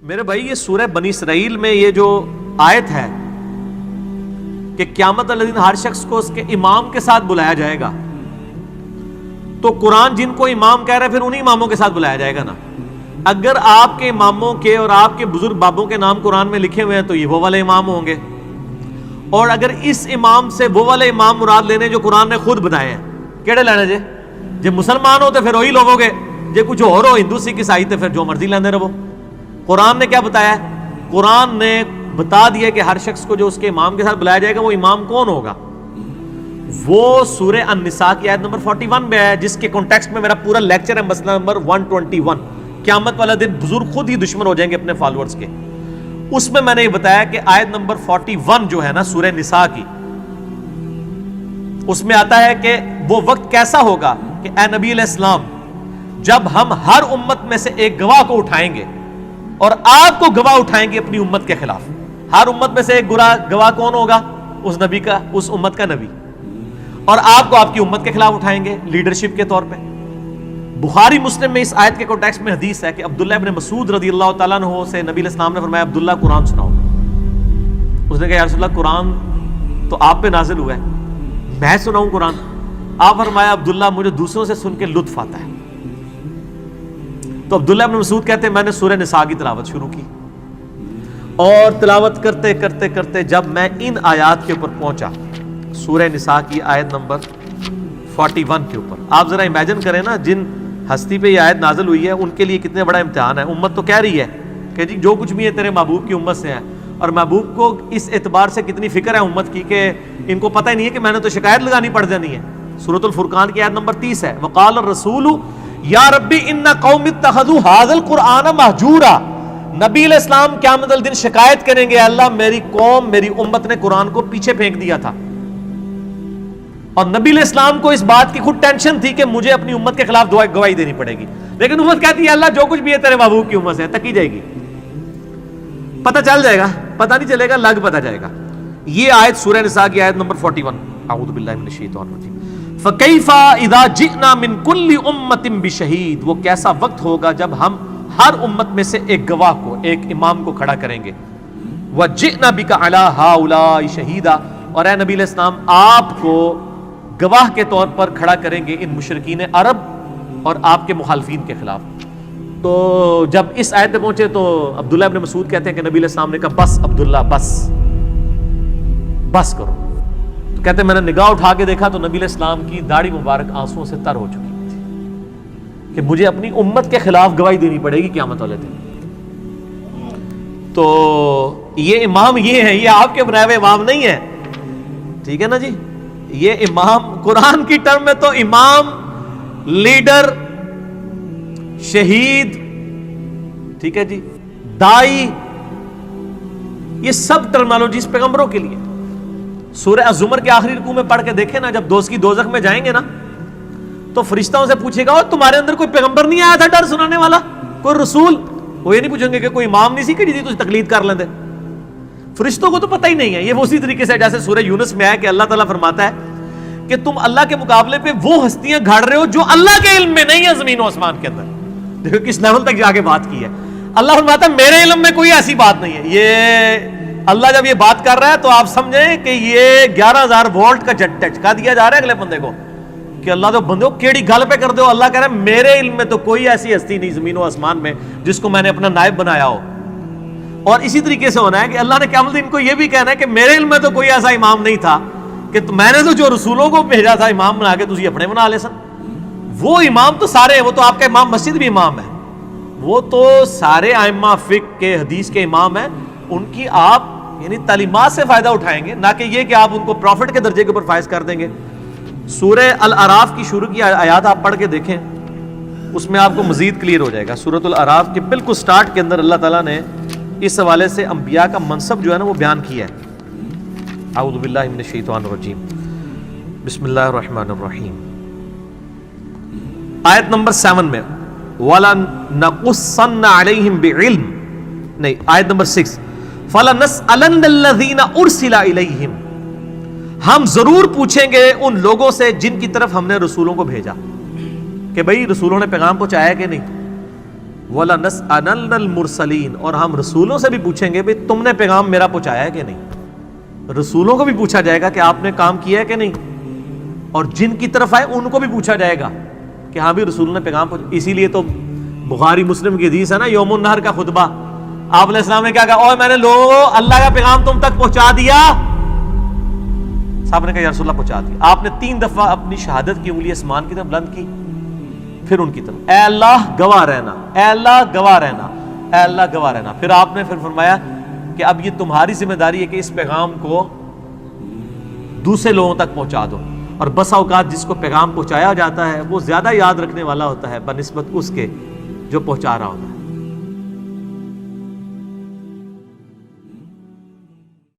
میرے بھائی یہ سورہ بنی اسرائیل میں یہ جو آیت ہے کہ قیامت والے دن ہر شخص کو اس کے امام کے ساتھ بلایا جائے گا، تو قرآن جن کو امام کہہ رہا ہے پھر انہی اماموں کے ساتھ بلایا جائے گا نا۔ اگر آپ کے اماموں کے اور آپ کے بزرگ بابوں کے نام قرآن میں لکھے ہوئے ہیں تو یہ وہ والے امام ہوں گے، اور اگر اس امام سے وہ والے امام مراد لینے جو قرآن نے خود بنائے ہیں، کیڑے لینے جے؟ جے مسلمان ہو تو پھر وہی لوگو گے، جے کچھ اور ہو ہندو سکھ عیسائی تو پھر جو مرضی لیندے رہو۔ قرآن نے کیا بتایا ہے؟ قرآن نے بتا دیا کہ ہر شخص کو جو اس کے امام کے ساتھ بلایا جائے گا وہ امام کون ہوگا؟ وہ سورہ النساء کی آیت نمبر 41 میں ہے، جس کے کانٹیکسٹ میں میرا پورا لیکچر ہے، مسئلہ نمبر 121، قیامت والا دن بزرگ خود ہی دشمن ہو جائیں گے اپنے فالوورز کے۔ اس میں میں نے یہ بتایا کہ آیت نمبر 41 جو ہے نا سورہ نساء کی، اس میں آتا ہے کہ وہ وقت کیسا ہوگا کہ اے نبی علیہ السلام، جب ہم ہر امت میں سے ایک گواہ کو اٹھائیں گے اور آپ کو گواہ اٹھائیں گے اپنی امت کے خلاف۔ ہر امت میں سے ایک گواہ کون ہوگا؟ اس نبی کا، اس امت کا نبی، اور آپ کو آپ کی امت کے خلاف اٹھائیں گے لیڈرشپ کے طور پہ۔ بخاری مسلم میں اس آیت کے کانٹیکسٹ میں حدیث ہے کہ عبداللہ ابن مسعود رضی اللہ تعالیٰ عنہ سے نبی علیہ السلام نے فرمایا عبداللہ قرآن سناؤ۔ اس نے کہا یا رسول اللہ قرآن تو آپ پہ نازل ہوا ہے، میں سناؤں قرآن؟ آپ فرمایا عبداللہ مجھے دوسروں سے سن کے لطف آتا ہے۔ تو عبداللہ ابن مسعود کہتے ہیں میں نے سورہ نساء کی تلاوت شروع کی، اور تلاوت کرتے کرتے کرتے جب میں ان آیات کے اوپر پہنچا، سورہ نساء کی آیت نمبر 41 کے اوپر، آپ ذرا امیجن کریں نا جن ہستی پہ یہ آیت نازل ہوئی ہے ان کے لیے کتنے بڑا امتحان ہے۔ امت تو کہہ رہی ہے کہ جی جو کچھ بھی ہے تیرے محبوب کی امت سے ہے، اور محبوب کو اس اعتبار سے کتنی فکر ہے امت کی کہ ان کو پتہ ہی نہیں ہے کہ میں نے تو شکایت لگانی پڑ جانی ہے۔ سورۃ الفرقان کی آیت نمبر 30 ہے، وقال الرسول یا ربی ان قوم اتخذوا ھذا القرآن مہجورا۔ نبی علیہ السلام قیامت والے دن شکایت کریں گے اللہ میری قوم، میری امت نے قرآن کو پیچھے پھینک دیا تھا، اور نبی علیہ السلام کو اس بات کی خود ٹینشن تھی کہ مجھے اپنی امت کے خلاف گواہی دینی پڑے گی، لیکن امت کہتی ہے اللہ جو کچھ بھی ہے تیرے محبوب کی امت سے تکی جائے گی، پتہ چل جائے گا، پتہ نہیں چلے گا، لگ پتہ جائے گا۔ یہ آیت سورہ نساء کی آیت نمبر 41، اعوذ باللہ من الشیطان الرجیم۔ فَكَيْفَ إِذَا جِئْنَا مِن كُلِّ أُمَّةٍ بِشَهِيدٍ، وہ کیسا وقت ہوگا جب ہم ہر امت میں سے ایک گواہ کو، ایک امام کو کھڑا کریں گے۔ وَجِئْنَا بِكَ عَلَىٰ هَٰؤُلَاءِ شَهِيدًا، اور اے نبی علیہ السلام آپ کو گواہ کے طور پر کھڑا کریں گے ان مشرکین عرب اور آپ کے مخالفین کے خلاف۔ تو جب اس آیت پہ پہنچے تو عبداللہ ابن مسعود کہتے ہیں کہ نبی علیہ السلام نے کہا بس عبداللہ بس کرو۔ تو کہتے ہیں میں نے نگاہ اٹھا کے دیکھا تو نبی علیہ السلام کی داڑھی مبارک آنسوؤں سے تر ہو چکی تھی کہ مجھے اپنی امت کے خلاف گواہی دینی پڑے گی قیامت والے دن۔ تو یہ امام یہ ہے، یہ آپ کے بنائے ہوئے امام نہیں ہے، ٹھیک ہے نا جی؟ یہ امام قرآن کی ٹرم میں تو امام، لیڈر، شہید، ٹھیک ہے جی، دائی، یہ سب ٹرمنالوجیز پیغمبروں کے لیے۔ سورہ الزمر کے آخری رکوع میں پڑھ کے دیکھیں نا، جب دوزخی دوزخ میں جائیں گے نا تو فرشتوں سے پوچھے گا اور تمہارے اندر کوئی پیغمبر نہیں آیا تھا ڈر سنانے والا، کوئی رسول؟ وہ یہ نہیں پوچھیں گے کہ کوئی امام نہیں سی کہ جی تجھ تقلید کر لیندے۔ فرشتوں کو تو پتہ ہی نہیں ہے۔ یہ اسی طریقے سے جیسے سورہ یونس میں ہے کہ اللہ تعالیٰ فرماتا ہے کہ تم اللہ کے مقابلے پہ وہ ہستیاں گھاڑ رہے ہو جو اللہ کے علم میں نہیں ہے زمین و آسمان کے اندر۔ دیکھو کس لیول تک جا کے بات کی ہے۔ اللہ فرماتا ہے میرے علم میں کوئی ایسی بات نہیں ہے۔ یہ اللہ جب یہ بات کر رہا ہے تو آپ سمجھیں کہ یہ 11,000 وولٹ کا جھٹکا دیا جا رہا ہے اگلے بندے کو کہ اللہ تو بندے کو کیڑی گل پہ کر دو۔ اللہ کہہ رہا ہے میرے علم میں تو کوئی ایسی ہستی نہیں زمین و آسمان میں جس کو میں نے اپنا نائب بنایا ہو۔ اور اسی طریقے سے ہونا ہے کہ اللہ نے قیامت ان کو یہ بھی کہنا ہے کہ میرے علم میں تو کوئی ایسا امام نہیں تھا کہ میں نے تو جو رسولوں کو بھیجا تھا امام بنا کے تجھے اپنے بنا لے سن۔ وہ امام تو سارے ہیں، وہ تو آپ کا امام مسجد بھی امام ہے، وہ تو سارے ائمہ فقہ کے حدیث کے امام ہیں۔ ان کی آپ یعنی تعلیمات سے فائدہ اٹھائیں گے، نہ کہ یہ کہ آپ ان کو پروفٹ کے درجے کے اوپر فائز کر دیں گے۔ سورہ الاعراف کی شروع کی آیات آپ پڑھ کے دیکھیں، اس میں آپ کو مزید کلیئر ہو جائے گا۔ سورۃ الاعراف کے بالکل سٹارٹ کے اندر اللہ تعالیٰ نے اس حوالے سے انبیاء کا منصب جو ہے نا وہ بیان کیا ہے۔ اعوذ باللہ من الشیطان الرجیم، بسم اللہ الرحمن الرحیم۔ آیت نمبر 7 میں وَلَنَقُصَّنَّ عَلَيْهِمْ بِعِلْمٍ، نہیں آیت نمبر 6 فَلَنَسْأَلَنَّ الَّذِينَ أُرْسِلَ إِلَيْهِمْ، ہم ضرور پوچھیں گے ان لوگوں سے جن کی طرف ہم نے رسولوں کو بھیجا کہ بھئی رسولوں نے پیغام پہنچایا کہ نہیں۔ وَلَنَسْأَلَنَّ الْمُرْسَلِينَ، اور ہم رسولوں سے بھی پوچھیں گے بھئی تم نے پیغام میرا پہنچایا ہے کہ نہیں. رسولوں کو بھی پوچھا جائے گا کہ آپ نے کام کیا ہے کہ نہیں، اور جن کی طرف آئے ان کو بھی پوچھا جائے گا کہ ہاں بھی رسول نے پیغام پہنچایا. اسی لیے تو بخاری مسلم کی حدیث ہے نا، یوم النہر کا خطبہ، آپ علیہ السلام نے کیا کہا، اوہ میں نے لوگوں اللہ کا پیغام تم تک پہنچا دیا. صاحب نے کہا یا رسول اللہ پہنچا دیا. آپ نے 3 دفعہ اپنی شہادت کی انگلی آسمان کی طرف بلند کی، پھر ان کی طرف، اے اللہ گواہ رہنا، اے اللہ گواہ رہنا، اے اللہ گواہ رہنا. پھر آپ نے فرمایا کہ اب یہ تمہاری ذمہ داری ہے کہ اس پیغام کو دوسرے لوگوں تک پہنچا دو. اور بسا اوقات جس کو پیغام پہنچایا جاتا ہے وہ زیادہ یاد رکھنے والا ہوتا ہے بنسبت اس کے جو پہنچا رہا ہوتا ہے.